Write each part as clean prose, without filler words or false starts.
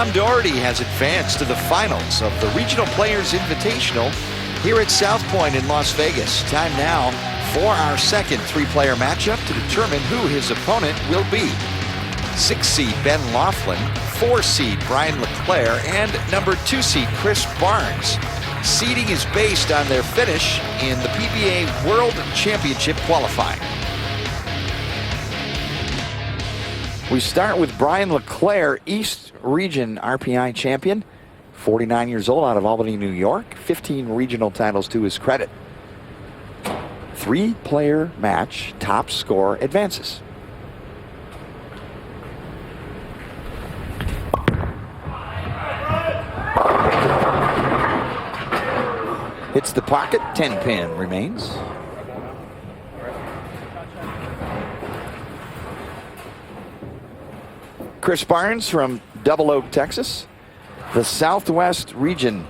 Tom Doherty has advanced to the finals of the Regional Players Invitational here at South Point in Las Vegas. Time now for our second three-player matchup to determine who his opponent will be. 6 seed Ben Laughlin, 4 seed Brian LeClaire, and number 2 seed Chris Barnes. Seeding is based on their finish in the PBA World Championship qualifying. We start with Brian LeClaire, East Region RPI champion, 49 years old, out of Albany, New York, 15 regional titles to his credit. 3-player match, top score advances. Hits the pocket, 10-pin remains. Chris Barnes from Double Oak, Texas, the Southwest Region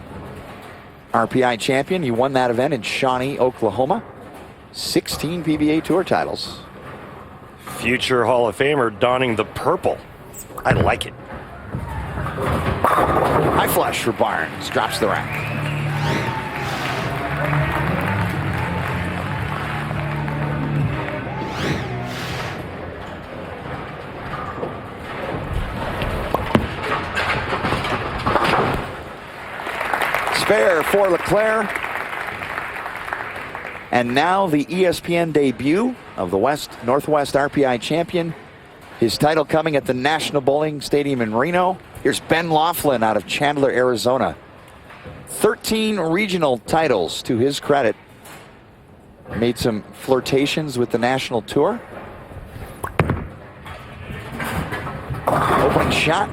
RPI champion. He won that event in Shawnee, Oklahoma. 16 PBA Tour titles. Future Hall of Famer donning the purple. I like it. High flush for Barnes, drops the rack. Spare for LeClaire. And now the ESPN debut of the Northwest RPI champion. His title coming at the National Bowling Stadium in Reno. Here's Ben Laughlin out of Chandler, Arizona. 13 regional titles to his credit. Made some flirtations with the national tour. Opening shot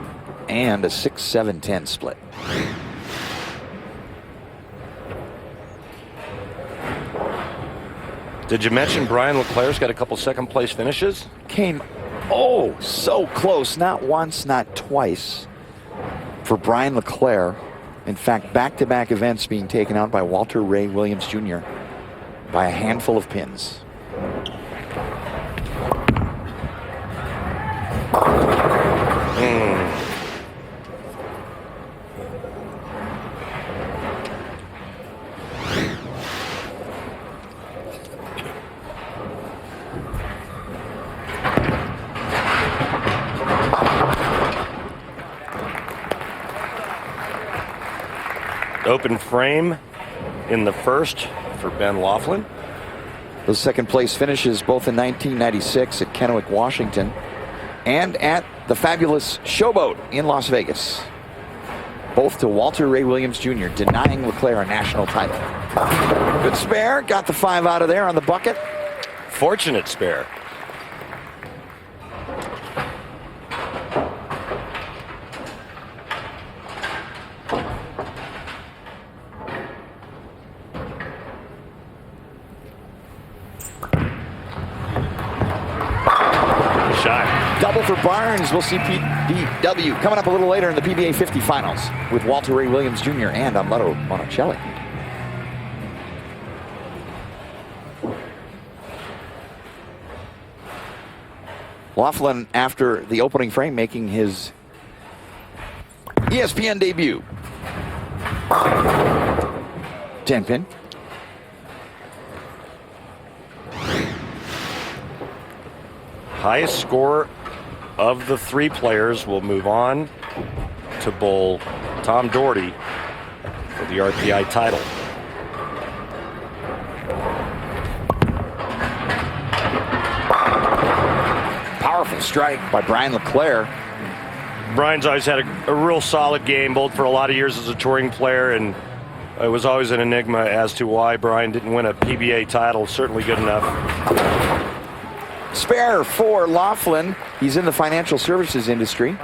and a 6-7-10 split. Did you mention Brian LeClaire's got a couple second place finishes? Came, so close. Not once, not twice for Brian LeClaire. In fact, back-to-back events being taken out by Walter Ray Williams Jr. by a handful of pins. Open frame in the first for Ben Laughlin. Those second place finishes both in 1996 at Kennewick, Washington, and at the fabulous Showboat in Las Vegas. Both to Walter Ray Williams Jr., denying LeClaire a national title. Good spare, got the 5 out of there on the bucket. Fortunate spare. Double for Barnes. We'll see PBW coming up a little later in the PBA 50 finals with Walter Ray Williams Jr. and Amleto Monticelli. Laughlin, after the opening frame, making his ESPN debut. 10-pin. Highest score of the 3 players will move on to bowl Tom Doherty for the RPI title. Powerful strike by Brian LeClaire. Brian's always had a real solid game, bowled for a lot of years as a touring player, and it was always an enigma as to why Brian didn't win a PBA title. Certainly good enough. Spare for Laughlin. He's in the financial services industry,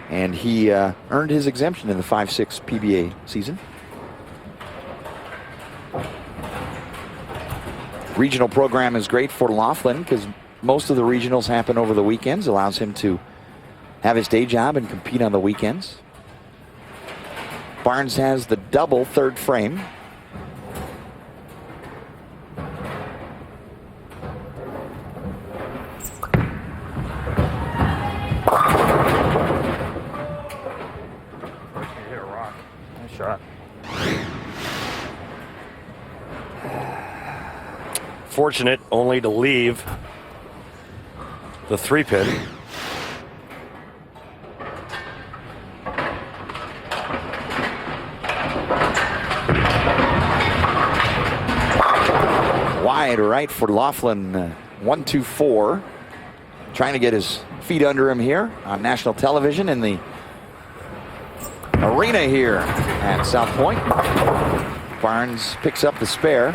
and he earned his exemption in the 5-6 PBA season. Regional program is great for Laughlin because most of the regionals happen over the weekends. Allows him to have his day job and compete on the weekends. Barnes has the double third frame. hit a rock. Nice shot. Fortunate only to leave the 3-pin. Wide right for Laughlin. 1-2-4. Trying to get his feet under him here on national television in the arena here at South Point. Barnes picks up the spare.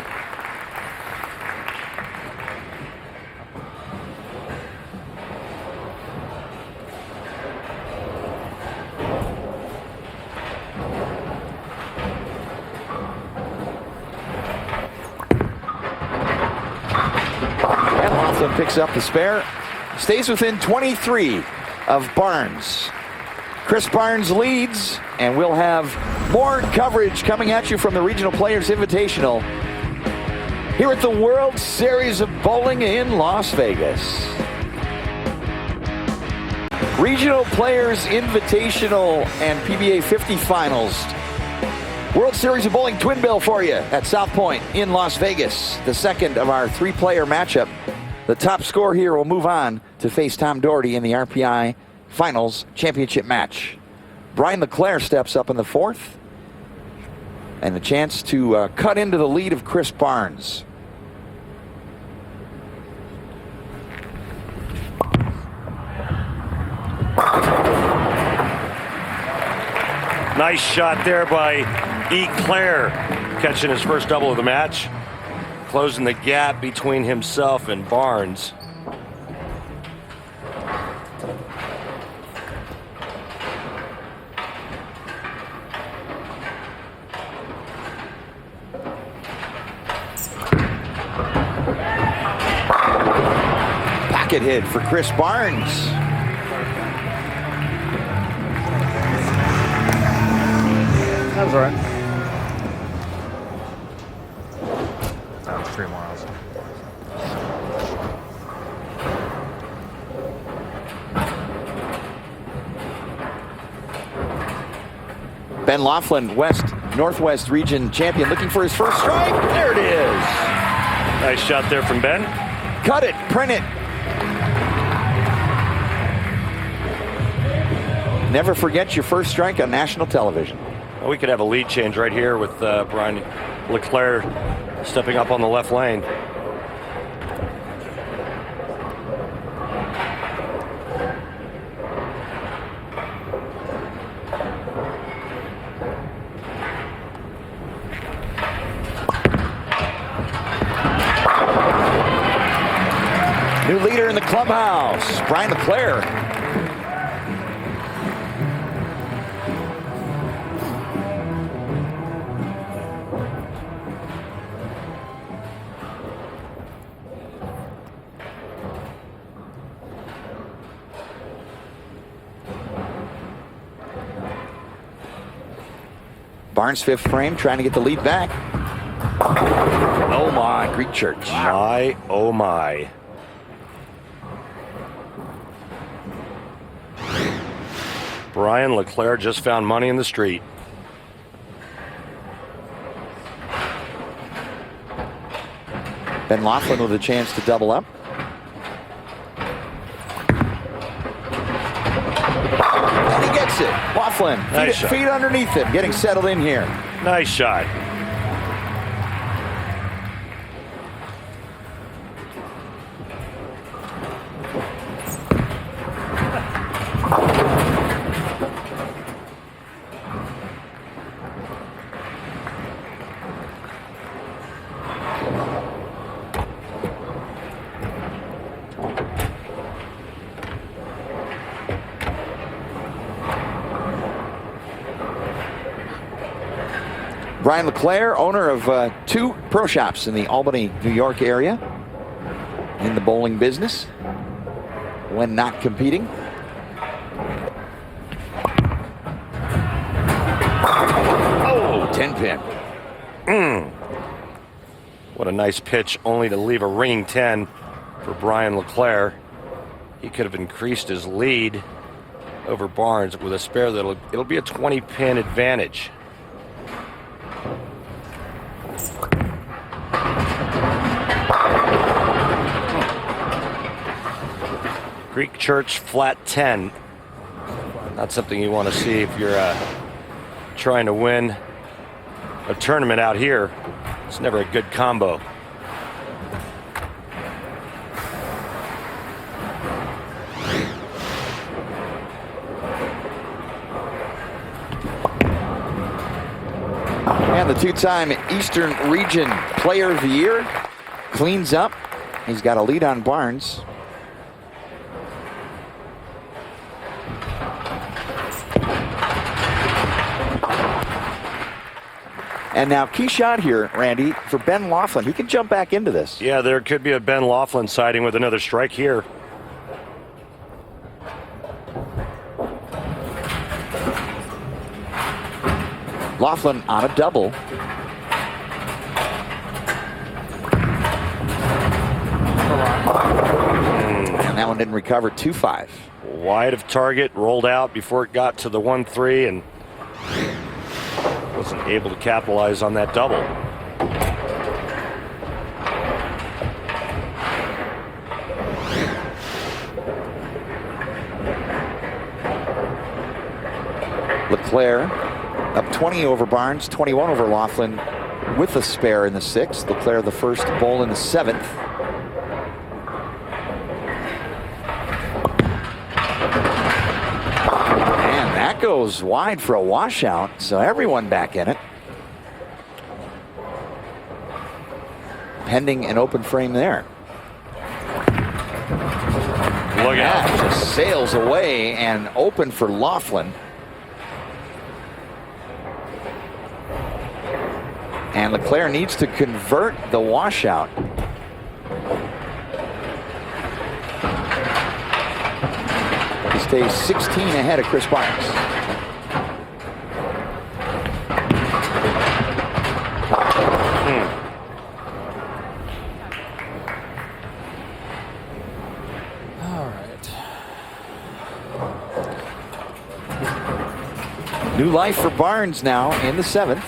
And Laughlin picks up the spare. Stays within 23 of Barnes. Chris Barnes leads, and we'll have more coverage coming at you from the Regional Players Invitational here at the World Series of Bowling in Las Vegas. Regional Players Invitational and PBA 50 Finals. World Series of Bowling twin bill for you at South Point in Las Vegas. The second of our 3-player matchup. The top score here will move on to face Tom Doherty in the RPI Finals Championship match. Brian LeClaire steps up in the 4th. And a chance to cut into the lead of Chris Barnes. Nice shot there by E. Claire, catching his first double of the match. Closing the gap between himself and Barnes. Pocket hit for Chris Barnes. That was all right. That was 3 miles. Ben Laughlin, Northwest Region champion, looking for his first strike. There it is. Nice shot there from Ben. Cut it, print it. Never forget your first strike on national television. Well, we could have a lead change right here with Brian LeClaire stepping up on the left lane. New leader in the clubhouse, Brian LeClaire. Barnes 5th frame, trying to get the lead back. Oh my, Greek Church. My, oh my. Brian LeClaire just found money in the street. Ben Laughlin with a chance to double up. And he gets it. Laughlin, Nice shot. feet underneath him, getting settled in here. Nice shot. Brian LeClaire, owner of 2 pro shops in the Albany, New York area, in the bowling business when not competing. Oh, 10-pin. What a nice pitch, only to leave a ringing 10 for Brian LeClaire. He could have increased his lead over Barnes with a spare it'll be a 20-pin advantage. Greek Church flat 10. Not something you want to see if you're trying to win a tournament out here. It's never a good combo. And the two-time Eastern Region Player of the Year cleans up. He's got a lead on Barnes. And now key shot here, Randy, for Ben Laughlin. He can jump back into this. Yeah, there could be a Ben Laughlin sighting with another strike here. Laughlin on a double. And that one didn't recover. 2-5. Wide of target, rolled out before it got to the 1-3 and wasn't able to capitalize on that double. LeClaire up 20 over Barnes, 21 over Laughlin with a spare in the 6th. LeClaire the first bowl in the 7th. And that goes wide for a washout, so everyone back in it. Pending an open frame there. Look out. That just sails away and open for Laughlin. And LeClaire needs to convert the washout. He stays 16 ahead of Chris Barnes. All right. New life for Barnes now in the 7th.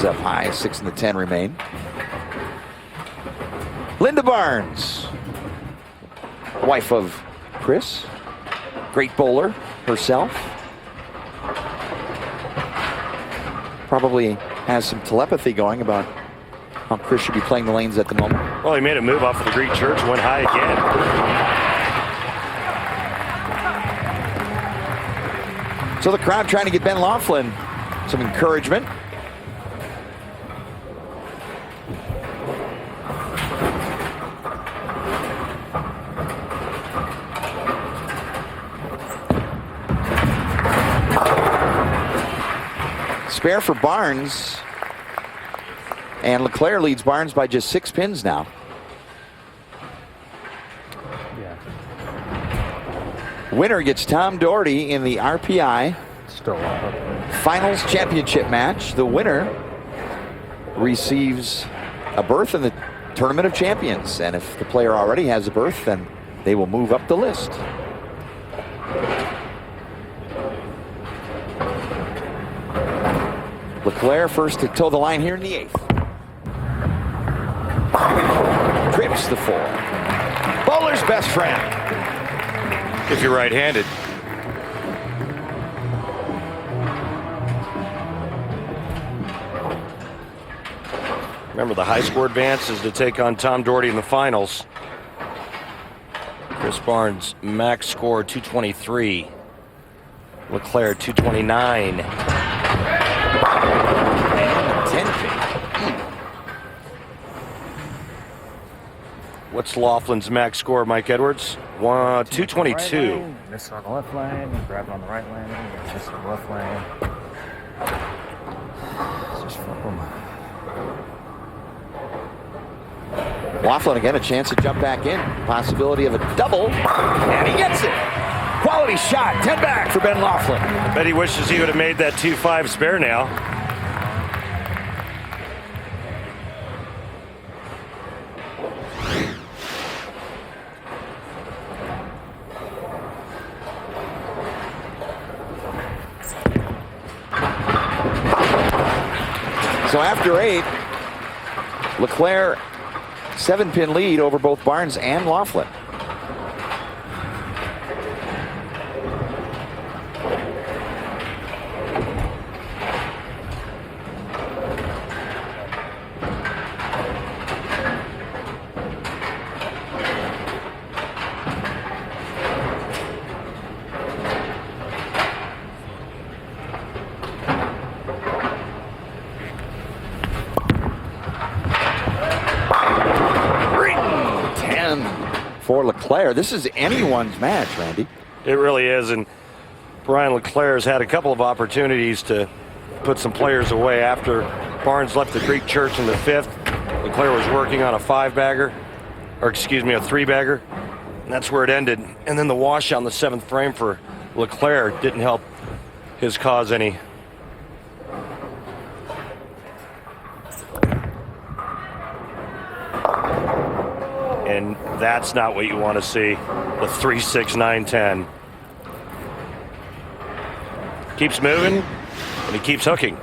Up high, 6 and the 10 remain. Linda Barnes, wife of Chris, great bowler herself. Probably has some telepathy going about how Chris should be playing the lanes at the moment. Well, he made a move off of the Greek Church, went high again. So the crowd trying to get Ben Laughlin some encouragement. Spare for Barnes, and LeClaire leads Barnes by just 6 pins now. Yeah. Winner gets Tom Doherty in the RPI Still up. Finals Championship match. The winner receives a berth in the Tournament of Champions, and if the player already has a berth, then they will move up the list. LeClaire first to toe the line here in the 8th. Trips the 4. Bowler's best friend. If you're right-handed. Remember, the high score advance is to take on Tom Doherty in the finals. Chris Barnes, max score 223. LeClaire 229. And 10 pin. What's Laughlin's max score, Mike Edwards? 222. Right, miss on the left lane, grab it on the right lane, miss on the left lane. Just flip them. Laughlin again, a chance to jump back in. Possibility of a double, and he gets it. Quality shot, 10 back for Ben Laughlin. I bet he wishes he would have made that 2-5 spare now. So after 8, LeClaire 7-pin lead over both Barnes and Laughlin. For LeClaire. This is anyone's match, Randy. It really is, and Brian LeClaire has had a couple of opportunities to put some players away after Barnes left the Greek Church in the 5th. LeClaire was working on a 5-bagger, or excuse me, a 3-bagger, and that's where it ended. And then the washout in the 7th frame for LeClaire didn't help his cause any. And that's not what you want to see. The 3-6, 9-10. Keeps moving, and he keeps hooking.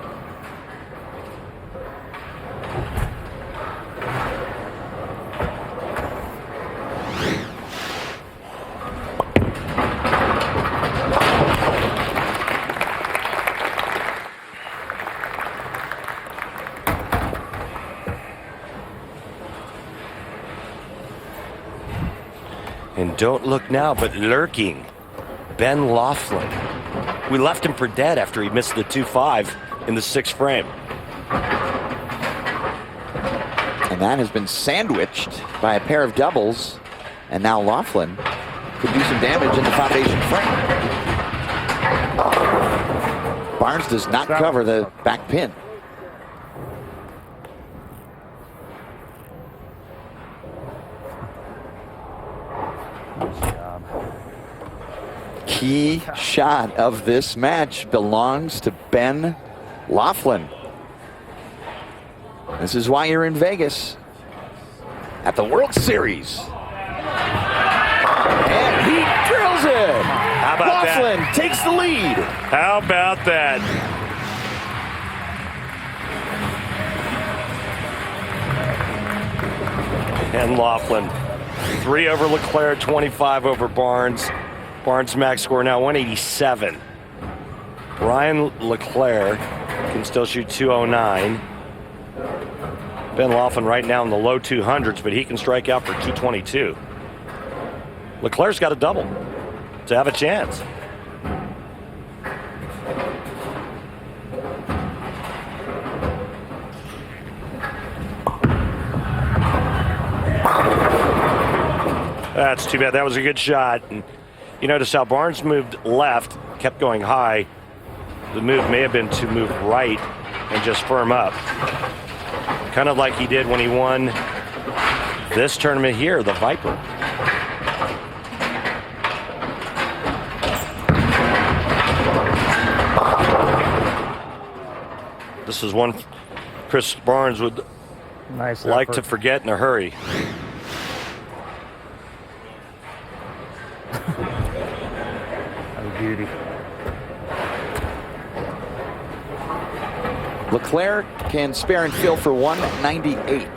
And don't look now, but lurking, Ben Laughlin. We left him for dead after he missed the 2-5 in the 6th frame. And that has been sandwiched by a pair of doubles. And now Laughlin could do some damage in the foundation frame. Barnes does not cover the back pin. Key shot of this match belongs to Ben Laughlin. This is why you're in Vegas at the World Series. And he drills it. How about Laughlin that? Takes the lead. How about that? And Laughlin, 3 over LeClaire, 25 over Barnes. Barnes' max score now 187. Brian LeClaire can still shoot 209. Ben Laughlin right now in the low 200s, but he can strike out for 222. LeClaire's got a double to have a chance. That's too bad. That was a good shot. And you notice how Barnes moved left, kept going high. The move may have been to move right and just firm up. Kind of like he did when he won this tournament here, the Viper. This is one Chris Barnes would like to forget in a hurry. Beauty. LeClaire can spare and fill for 198.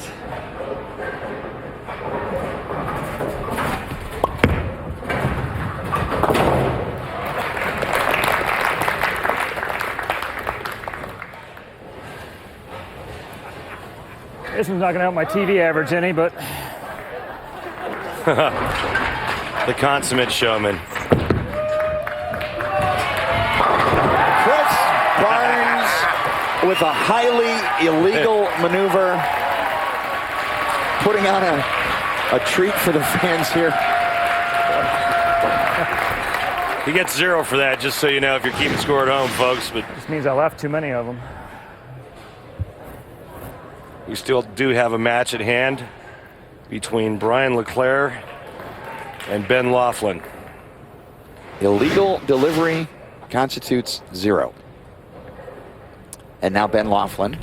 This one's not going to help my TV average any, but the consummate showman. Barnes with a highly illegal maneuver, putting on a treat for the fans here. He gets 0 for that, just so you know, if you're keeping score at home, folks. But this means I left too many of them. we still do have a match at hand between Brian LeClaire and Ben Laughlin. Illegal delivery constitutes 0. And now Ben Laughlin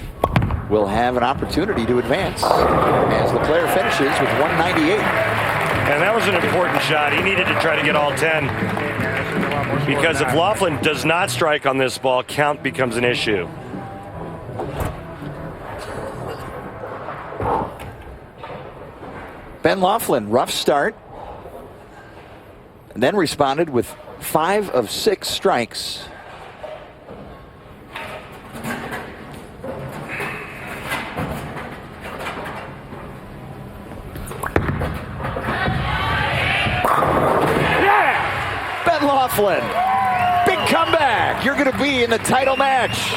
will have an opportunity to advance as LeClaire finishes with 198. And that was an important shot. He needed to try to get all 10. Because if Laughlin does not strike on this ball, count becomes an issue. Ben Laughlin, rough start. And then responded with 5 of 6 strikes. Ben Laughlin, big comeback. You're going to be in the title match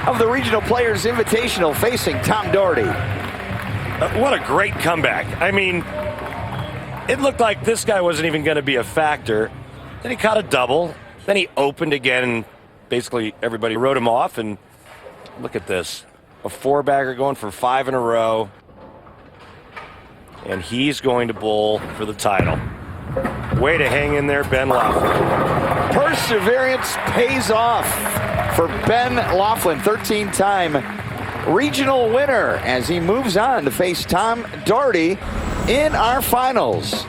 of the Regional Players Invitational facing Tom Doherty. What a great comeback. I mean, it looked like this guy wasn't even going to be a factor. Then he caught a double. Then he opened again, and basically everybody wrote him off. And look at this. A 4-bagger going for 5 in a row. And he's going to bowl for the title. Way to hang in there, Ben Laughlin. Perseverance pays off for Ben Laughlin, 13-time regional winner, as he moves on to face Tom Doherty in our finals.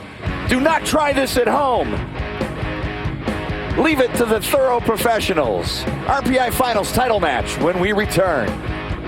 Do not try this at home. Leave it to the thorough professionals. RPI Finals title match when we return.